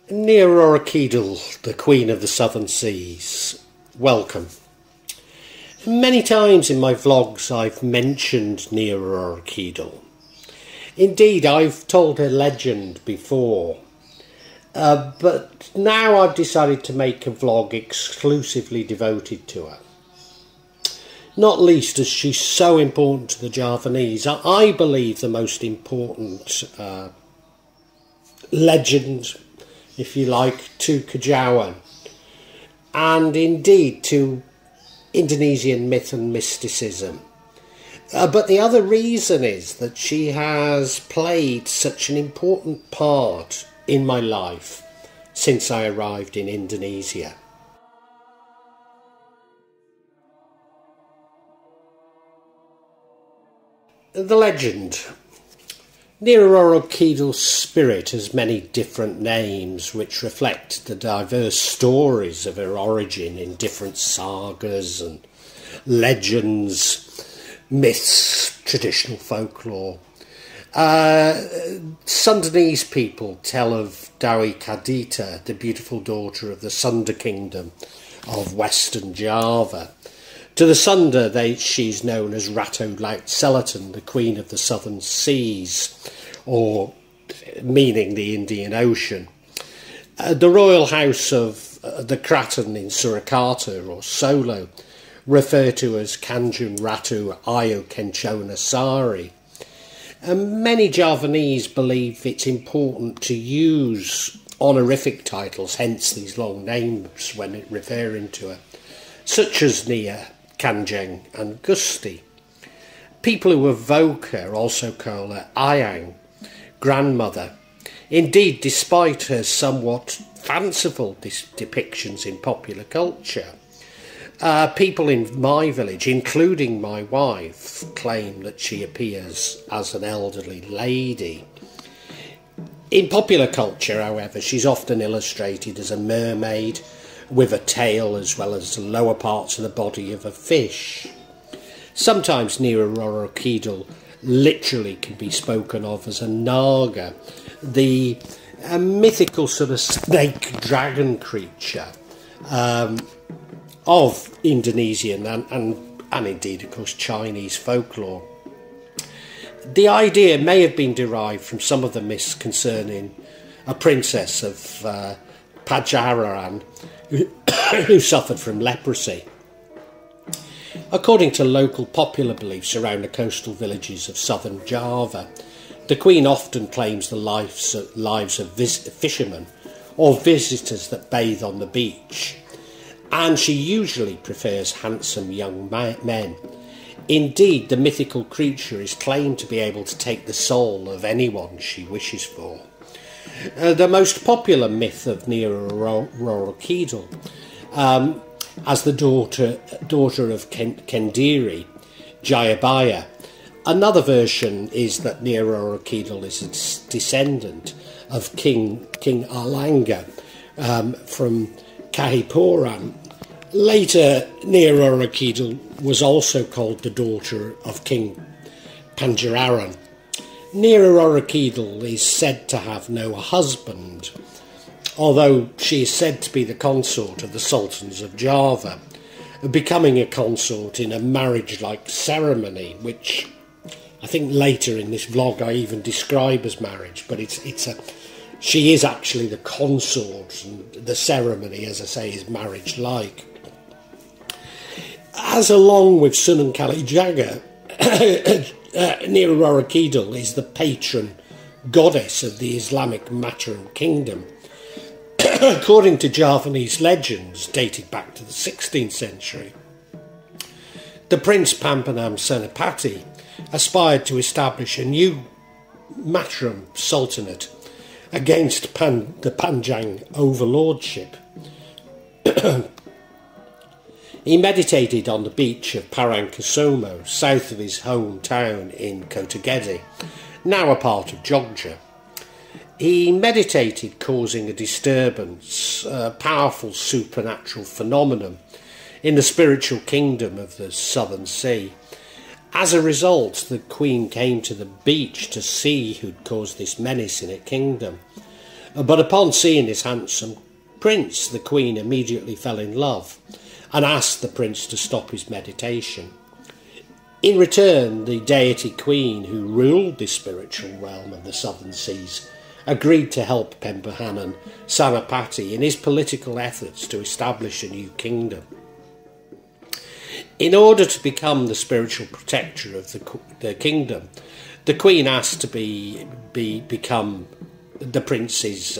Nyai Roro Kidul, the Queen of the Southern Seas. Welcome. Many times in my vlogs I've mentioned Nyai Roro Kidul. Indeed, I've told her legend before, but now I've decided to make a vlog exclusively devoted to her. Not least as she's so important to the Javanese. I believe the most important legend, if you like, to Kejawen, and indeed to Indonesian myth and mysticism. But the other reason is that she has played such an important part in my life since I arrived in Indonesia. The legend. Nyai Roro Kidul's spirit has many different names which reflect the diverse stories of her origin in different sagas and legends, myths, traditional folklore. Sundanese people tell of Dewi Kadita, the beautiful daughter of the Sunda Kingdom of Western Java. To the Sunda, she's known as Ratu Laut Selatan, the Queen of the Southern Seas, or meaning the Indian Ocean. The royal house of the Keraton in Surakarta, or Solo, referred to as Kanjeng Ratu Ayu Kencono Sari. Many Javanese believe it's important to use honorific titles, hence these long names when referring to her, such as Nia, Kanjeng and Gusti. People who evoke her also call her Eyang, grandmother. Indeed, despite her somewhat fanciful depictions in popular culture, people in my village, including my wife, claim that she appears as an elderly lady. In popular culture, however, she's often illustrated as a mermaid with a tail as well as the lower parts of the body of a fish. Sometimes Nyai Roro Kidul literally can be spoken of as a naga, the mythical sort of snake dragon creature of Indonesian and indeed, of course, Chinese folklore. The idea may have been derived from some of the myths concerning a princess of Pajang who suffered from leprosy. According to local popular beliefs around the coastal villages of southern Java, the Queen often claims the lives of fishermen or visitors that bathe on the beach, and she usually prefers handsome young men. Indeed, the mythical creature is claimed to be able to take the soul of anyone she wishes for. The most popular myth of Nyai Roro Kidul, as the daughter of Kendiri, Jayabaya. Another version is that Nyai Roro Kidul is a descendant of King Alanga from Kahipuram. Later, Nyai Roro Kidul was also called the daughter of King Panjararan. Nyai Roro Kidul is said to have no husband, although she is said to be the consort of the sultans of Java, becoming a consort in a marriage-like ceremony, which I think later in this vlog I even describe as marriage, but she is actually the consort, and the ceremony, as I say, is marriage-like. As along with Sunan Kalijaga, Nyai Roro Kidul is the patron goddess of the Islamic Mataram Kingdom. According to Javanese legends dated back to the 16th century, the Prince Panembahan Senopati aspired to establish a new Mataram Sultanate against the Pajang overlordship. He meditated on the beach of Parang Kusumo, south of his hometown in Kota Gede, now a part of Jogja. He meditated causing a disturbance, a powerful supernatural phenomenon in the spiritual kingdom of the Southern Sea. As a result, the Queen came to the beach to see who'd caused this menace in her kingdom. But upon seeing this handsome prince, the queen immediately fell in love and asked the prince to stop his meditation. In return, the deity queen, who ruled the spiritual realm of the southern seas, agreed to help Panembahan Senopati in his political efforts to establish a new kingdom. In order to become the spiritual protector of the kingdom, the queen asked to become the prince's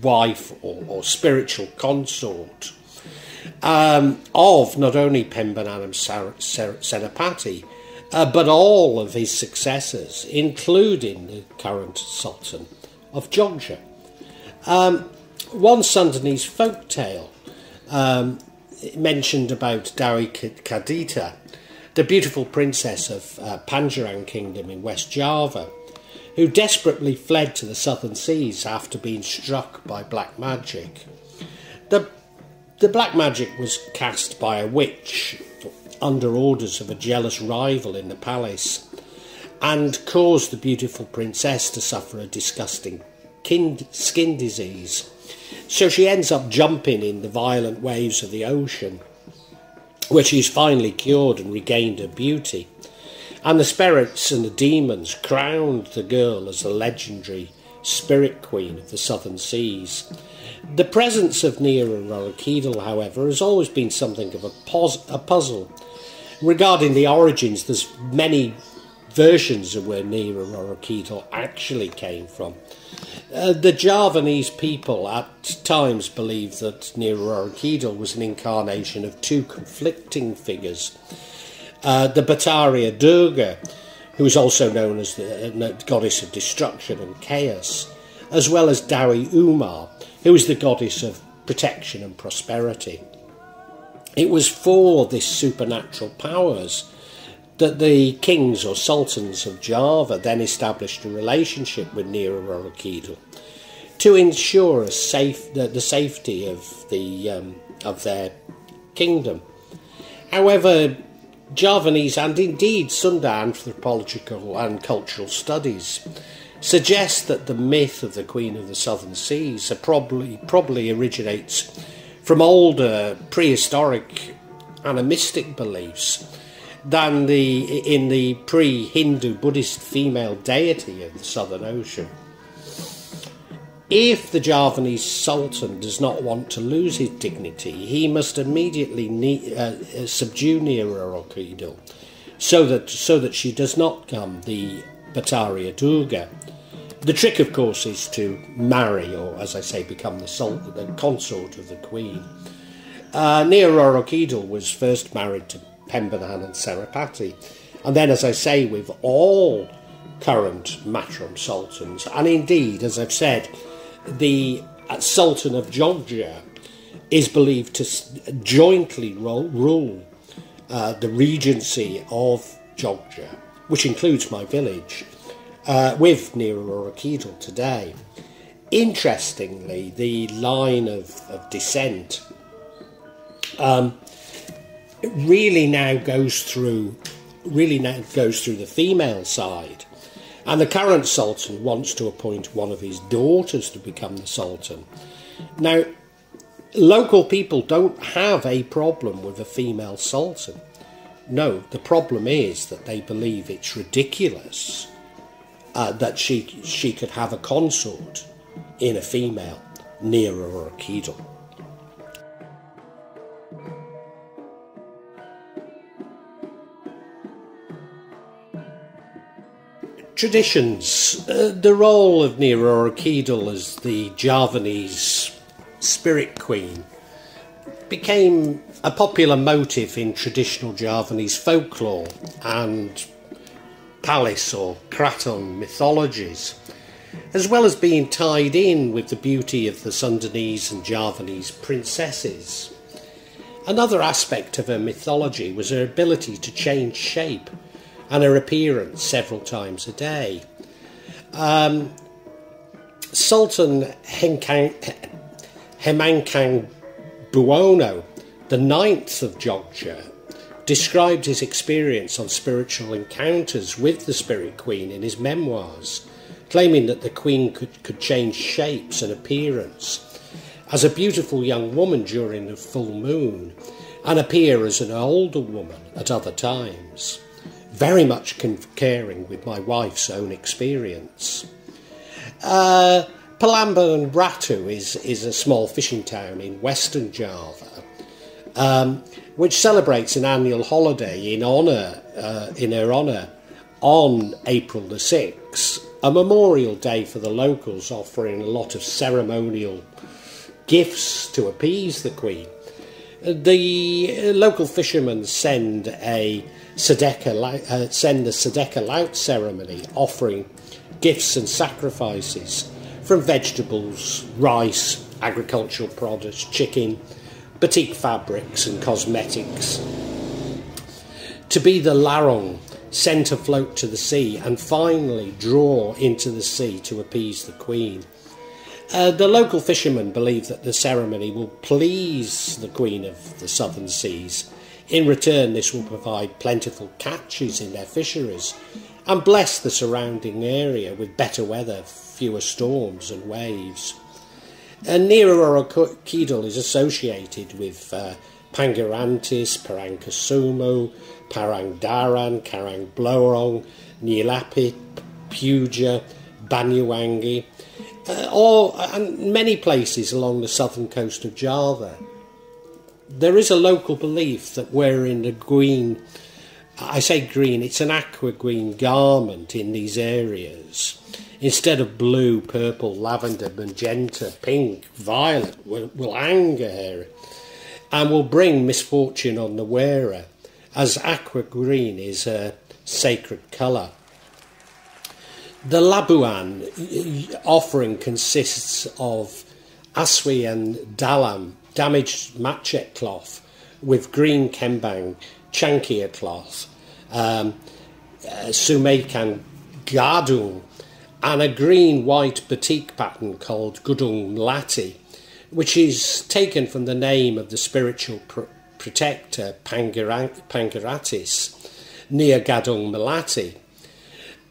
wife or spiritual consort of not only Panembahan Senopati, but all of his successors, including the current Sultan of Jogja. One Sundanese folk tale mentioned about Dewi Kadita, the beautiful princess of Pajang Kingdom in West Java, who desperately fled to the southern seas after being struck by black magic. The black magic was cast by a witch under orders of a jealous rival in the palace, and caused the beautiful princess to suffer a disgusting skin disease. So she ends up jumping in the violent waves of the ocean, where she's finally cured and regained her beauty. And the spirits and the demons crowned the girl as the legendary spirit queen of the southern seas. The presence of Nyai Roro Kidul, however, has always been something of a puzzle. Regarding the origins, there's many versions of where Nyai Roro Kidul actually came from. The Javanese people at times believed that Nyai Roro Kidul was an incarnation of two conflicting figures. The Bhattacharya Durga, who is also known as the goddess of destruction and chaos, as well as Dewi Umar, who is the goddess of protection and prosperity. It was for this supernatural powers that the kings or sultans of Java then established a relationship with Nyai Roro Kidul to ensure the safety of their kingdom. However, Javanese and indeed Sunda anthropological and cultural studies suggest that the myth of the Queen of the Southern Seas probably originates from older prehistoric animistic beliefs than in the pre-Hindu Buddhist female deity of the Southern Ocean. If the Javanese Sultan does not want to lose his dignity, he must immediately subdue Nyai Roro Kidul so that she does not become the Bhattacharya Durga. The trick, of course, is to marry, or as I say, become the consort of the queen. Nyai Roro Kidul was first married to Panembahan Senopati, and then, as I say, with all current Mataram sultans, and indeed, as I've said, the Sultan of Jogja is believed to jointly rule the regency of Jogja, which includes my village, with Nyai Roro Kidul today. Interestingly, the line of descent really now goes through the female side, and the current sultan wants to appoint one of his daughters to become the sultan. Now, local people don't have a problem with a female sultan. No, the problem is that they believe it's ridiculous that she could have a consort in a female, Nyai Roro Kidul. Traditions. The role of Nyai Roro Kidul as the Javanese spirit queen became a popular motif in traditional Javanese folklore and palace or Keraton mythologies, as well as being tied in with the beauty of the Sundanese and Javanese princesses. Another aspect of her mythology was her ability to change shape and her appearance several times a day. Sultan Hemangkang Buwono, the ninth of Jogja, described his experience on spiritual encounters with the Spirit Queen in his memoirs, claiming that the Queen could change shapes and appearance as a beautiful young woman during the full moon and appear as an older woman at other times, very much concurring with my wife's own experience. Panembahan Ratu is a small fishing town in Western Java, which celebrates an annual holiday in her honour on April the 6th, a memorial day for the locals, offering a lot of ceremonial gifts to appease the Queen. The local fishermen send the Sunda Laut ceremony, offering gifts and sacrifices from vegetables, rice, agricultural products, chicken, batik fabrics and cosmetics, to be the larong sent afloat to the sea and finally draw into the sea to appease the Queen. The local fishermen believe that the ceremony will please the Queen of the Southern Seas. In return, this will provide plentiful catches in their fisheries and bless the surrounding area with better weather, fewer storms and waves. Nyai Roro Kidul is associated with Pangerantis, Parang Kusumo, Parang Daran, Karang Blorong, Nilapit, Puja, Banyuwangi, and many places along the southern coast of Java. There is a local belief that wearing the green, I say green, it's an aqua green garment in these areas, instead of blue, purple, lavender, magenta, pink, violet, will anger her and will bring misfortune on the wearer, as aqua green is a sacred colour. The Labuan offering consists of aswi and dalam, damaged matchet cloth, with green kembang, chankia cloth, sumekan gadung, and a green-white batik pattern called Gudung Melati, which is taken from the name of the spiritual protector Pangeratis, near Gadung Melati.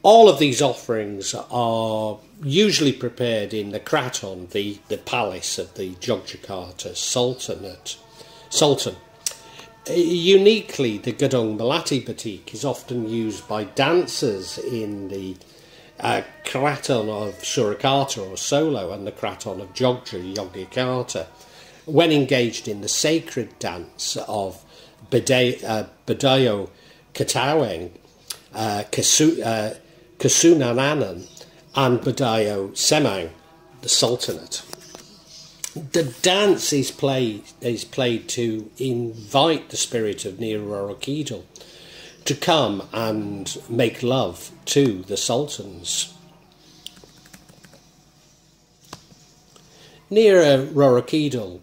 All of these offerings are usually prepared in the Keraton, the palace of the Yogyakarta Sultan. Uniquely, the Gadung Melati batik is often used by dancers in the Keraton of Surakarta or Solo and the Keraton of Yogyakarta when engaged in the sacred dance of Badayo Kataweng, Kasunananan and Badayo Semang, the Sultanate. The dance is played to invite the spirit of Nyai Roro Kidul to come and make love to the sultans. Nyai Roro Kidul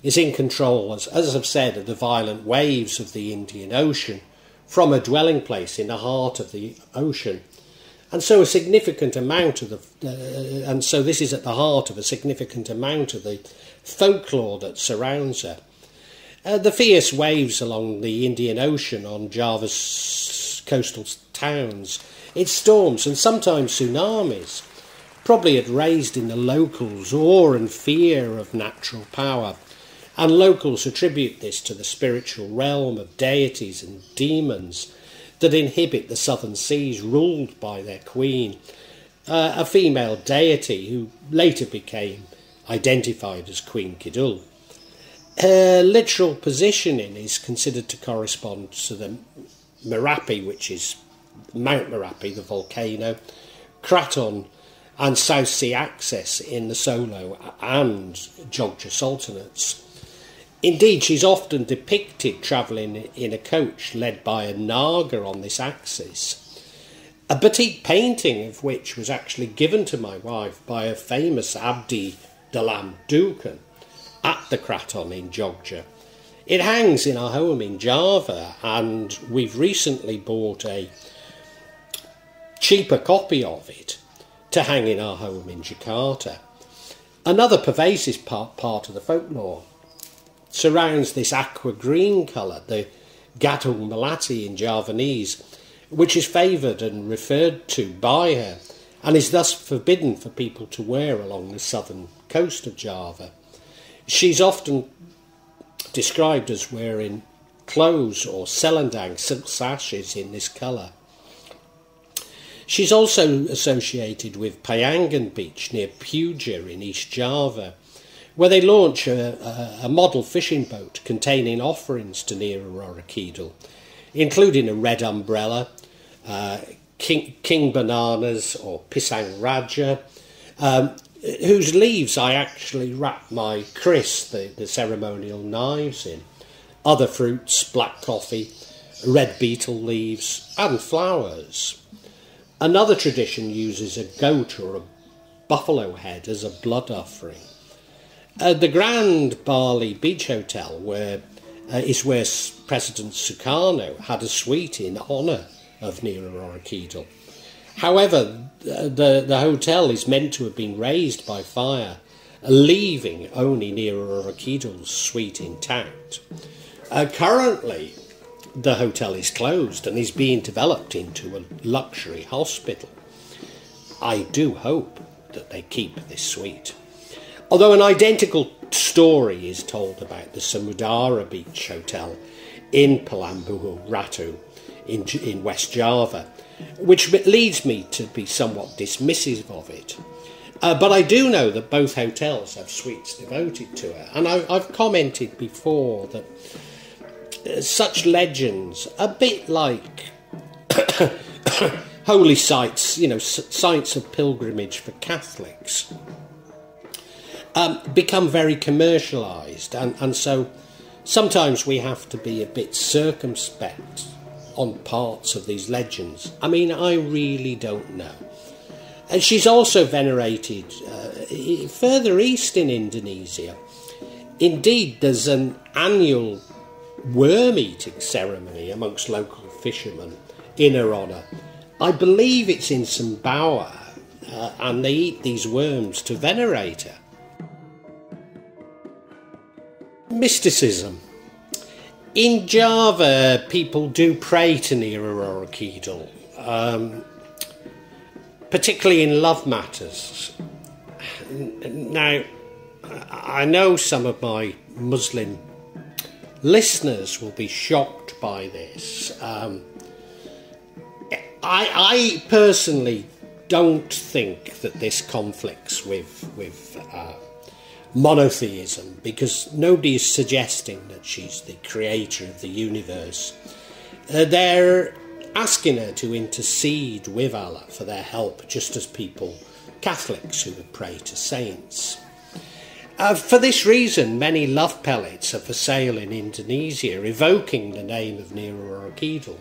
is in control, as I've said, of the violent waves of the Indian Ocean from a dwelling place in the heart of the ocean. And so this is at the heart of a significant amount of the folklore that surrounds her. The fierce waves along the Indian Ocean on Java's coastal towns, its storms and sometimes tsunamis, probably had raised in the locals awe and fear of natural power, and locals attribute this to the spiritual realm of deities and demons that inhabit the southern seas, ruled by their queen, a female deity who later became identified as Queen Kidul. Her literal positioning is considered to correspond to the Merapi, which is Mount Merapi, the volcano, Keraton and South Sea access in the Solo and Jogja Sultanates. Indeed, she's often depicted travelling in a coach led by a Naga on this axis, a batik painting of which was actually given to my wife by a famous Abdi Dalam Dukan at the Keraton in Jogja. It hangs in our home in Java, and we've recently bought a cheaper copy of it to hang in our home in Jakarta. Another pervasive part of the folklore surrounds this aqua green colour, the Gadung Melati in Javanese, which is favoured and referred to by her and is thus forbidden for people to wear along the southern coast of Java. She's often described as wearing clothes or selendang, silk sashes in this colour. She's also associated with Payangan Beach near Puja in East Java, where they launch a model fishing boat containing offerings to Nyai Roro Kidul, including a red umbrella, king bananas or pisang raja, whose leaves I actually wrap my kris, the ceremonial knives, in, other fruits, black coffee, red beetle leaves and flowers. Another tradition uses a goat or a buffalo head as a blood offering. The Grand Bali Beach Hotel is where President Sukarno had a suite in honour of Nyai Roro Kidul. However, the hotel is meant to have been razed by fire, leaving only Nyai Roro Kidul's suite intact. Currently, the hotel is closed and is being developed into a luxury hospital. I do hope that they keep this suite. Although an identical story is told about the Samudara Beach Hotel in Pelambuhu Ratu in West Java, which leads me to be somewhat dismissive of it. But I do know that both hotels have suites devoted to her, and I've commented before that such legends, a bit like holy sites, sites of pilgrimage for Catholics, become very commercialised, and so sometimes we have to be a bit circumspect on parts of these legends. I mean, I really don't know. And she's also venerated further east in Indonesia. Indeed, there's an annual worm eating ceremony amongst local fishermen in her honour. I believe it's in Sumbawa, and they eat these worms to venerate her. Mysticism. In Java, people do pray to Nyai Roro Kidul, particularly in love matters. Now, I know some of my Muslim listeners will be shocked by this. I personally don't think that this conflicts with monotheism, because nobody is suggesting that she's the creator of the universe. They're asking her to intercede with Allah for their help, just as Catholics who would pray to saints. For this reason, many love pellets are for sale in Indonesia, evoking the name of Nyai Roro Kidul.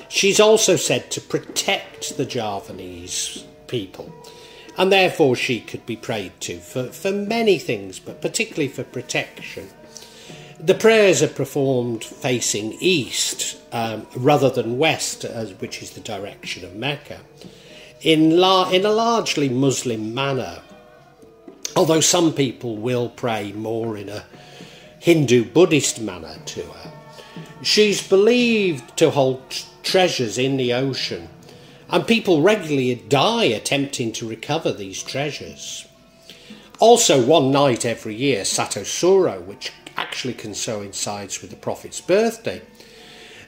She's also said to protect the Javanese people, and therefore she could be prayed to for many things, but particularly for protection. The prayers are performed facing east rather than west, which is the direction of Mecca, in a largely Muslim manner, although some people will pray more in a Hindu-Buddhist manner to her. She's believed to hold treasures in the ocean, and people regularly die attempting to recover these treasures. Also, one night every year, Sato Suro, which actually coincides with the Prophet's birthday,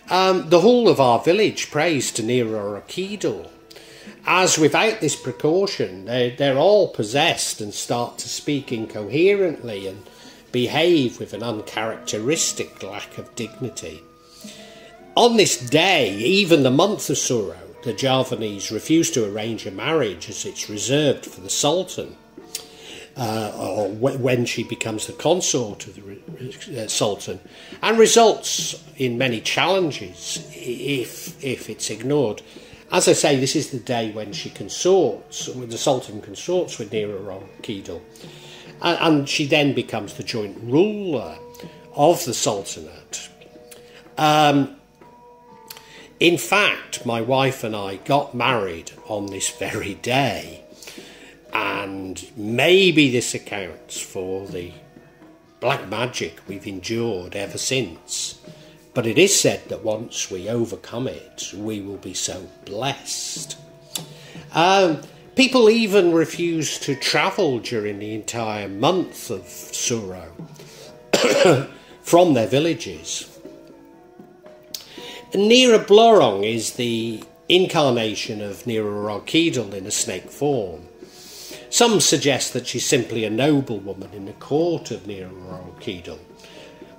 the whole of our village prays to Nyai Roro Kidul, as without this precaution they're all possessed and start to speak incoherently and behave with an uncharacteristic lack of dignity. On this day, even the month of Suro, the Javanese refuse to arrange a marriage, as it's reserved for the Sultan, or when she becomes the consort of the Sultan, and results in many challenges if it's ignored. As I say, this is the day when the Sultan consorts with Nyai Roro Kidul, and she then becomes the joint ruler of the Sultanate. In fact, my wife and I got married on this very day, and maybe this accounts for the black magic we've endured ever since. But it is said that once we overcome it, we will be so blessed. People even refused to travel during the entire month of Suro from their villages. Nyai Roro is the incarnation of Nyai Roro Kidul in a snake form. Some suggest that she's simply a noblewoman in the court of Nyai Roro Kidul,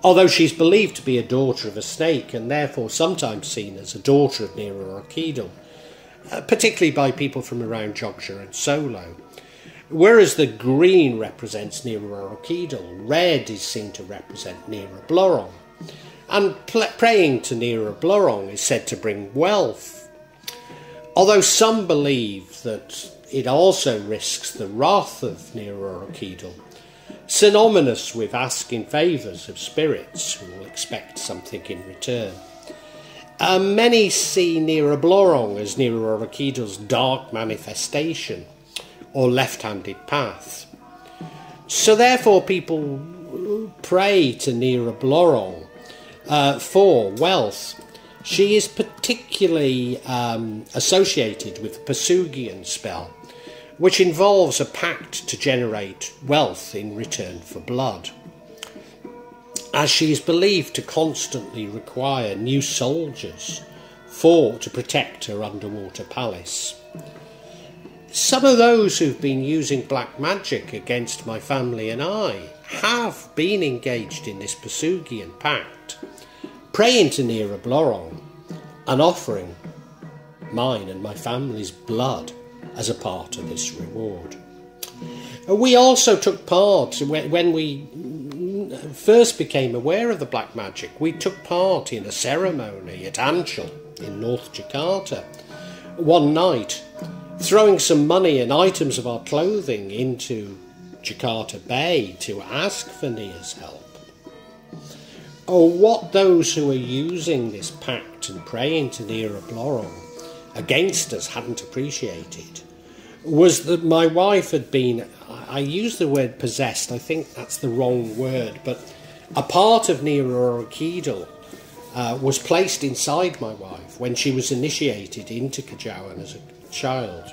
although she's believed to be a daughter of a snake and therefore sometimes seen as a daughter of Nyai Roro Kidul, particularly by people from around Jogja and Solo. Whereas the green represents Nyai Roro Kidul, red is seen to represent Nyai Roro, and praying to Nyai Roro is said to bring wealth. Although some believe that it also risks the wrath of Nyai Roro Kidul, synonymous with asking favours of spirits who will expect something in return. Many see Nyai Roro as Nyai Roro Kidul's dark manifestation or left-handed path. So therefore people pray to Nyai Roro for wealth. She is particularly associated with the Pasugian spell, which involves a pact to generate wealth in return for blood, as she is believed to constantly require new soldiers to protect her underwater palace. Some of those who've been using black magic against my family and I have been engaged in this Pasugian pact, praying to Nyai Roro and offering mine and my family's blood as a part of this reward. We also took part, when we first became aware of the black magic, we took part in a ceremony at Ancol in North Jakarta one night, throwing some money and items of our clothing into Jakarta Bay to ask for Nyai's help. Oh, what those who are using this pact and praying to Nyai Roro against us hadn't appreciated was that my wife had been, I use the word possessed, I think that's the wrong word, but a part of Nyai Roro Kidul was placed inside my wife when she was initiated into Kejawen as a child.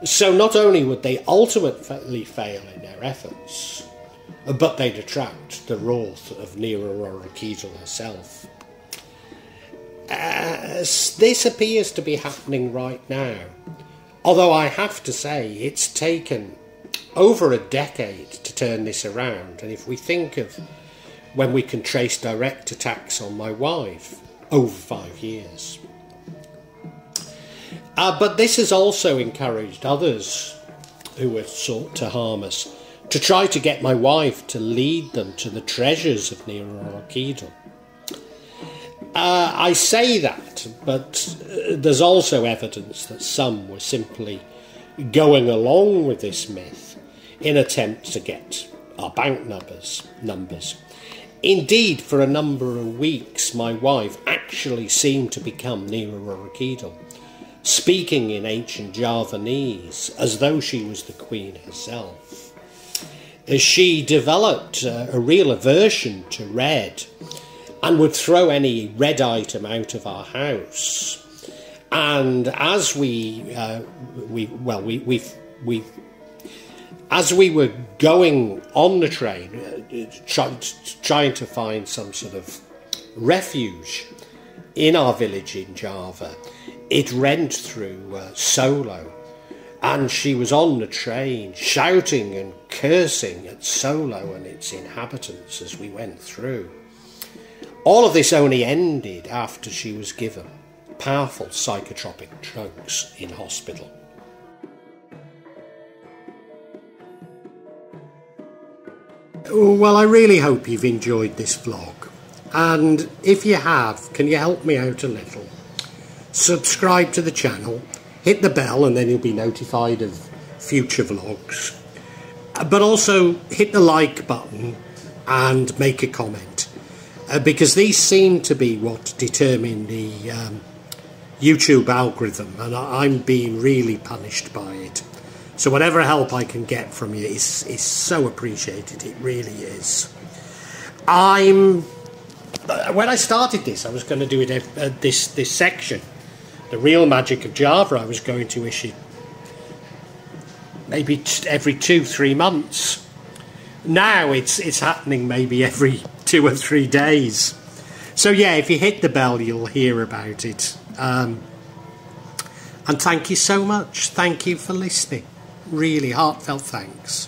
So not only would they ultimately fail in their efforts, but they'd attract the wrath of Nyai Roro Kidul herself. This appears to be happening right now, although I have to say it's taken over a decade to turn this around, and if we think of when we can trace direct attacks on my wife, over 5 years. But this has also encouraged others who have sought to harm us to try to get my wife to lead them to the treasures of Nyai Roro Kidul. I say that, but there's also evidence that some were simply going along with this myth in attempt to get our bank numbers. Indeed, for a number of weeks, my wife actually seemed to become Nyai Roro Kidul, speaking in ancient Javanese as though she was the queen herself. As she developed a real aversion to red and would throw any red item out of our house. And as we were going on the train, trying to find some sort of refuge in our village in Java, it rent through Solo, and she was on the train shouting and cursing at Solo and its inhabitants as we went through. All of this only ended after she was given powerful psychotropic drugs in hospital. Well, I really hope you've enjoyed this vlog, and if you have, can you help me out a little? Subscribe to the channel, hit the bell, and then you'll be notified of future vlogs. But also hit the like button and make a comment, because these seem to be what determine the YouTube algorithm, and I'm being really punished by it. So whatever help I can get from you is so appreciated. It really is. When I started this, I was going to do it this section, the real magic of Java. I was going to issue maybe every 2-3 months. Now it's happening maybe every 2 or 3 days. So yeah, if you hit the bell, you'll hear about it. And thank you so much. Thank you for listening. Really heartfelt thanks.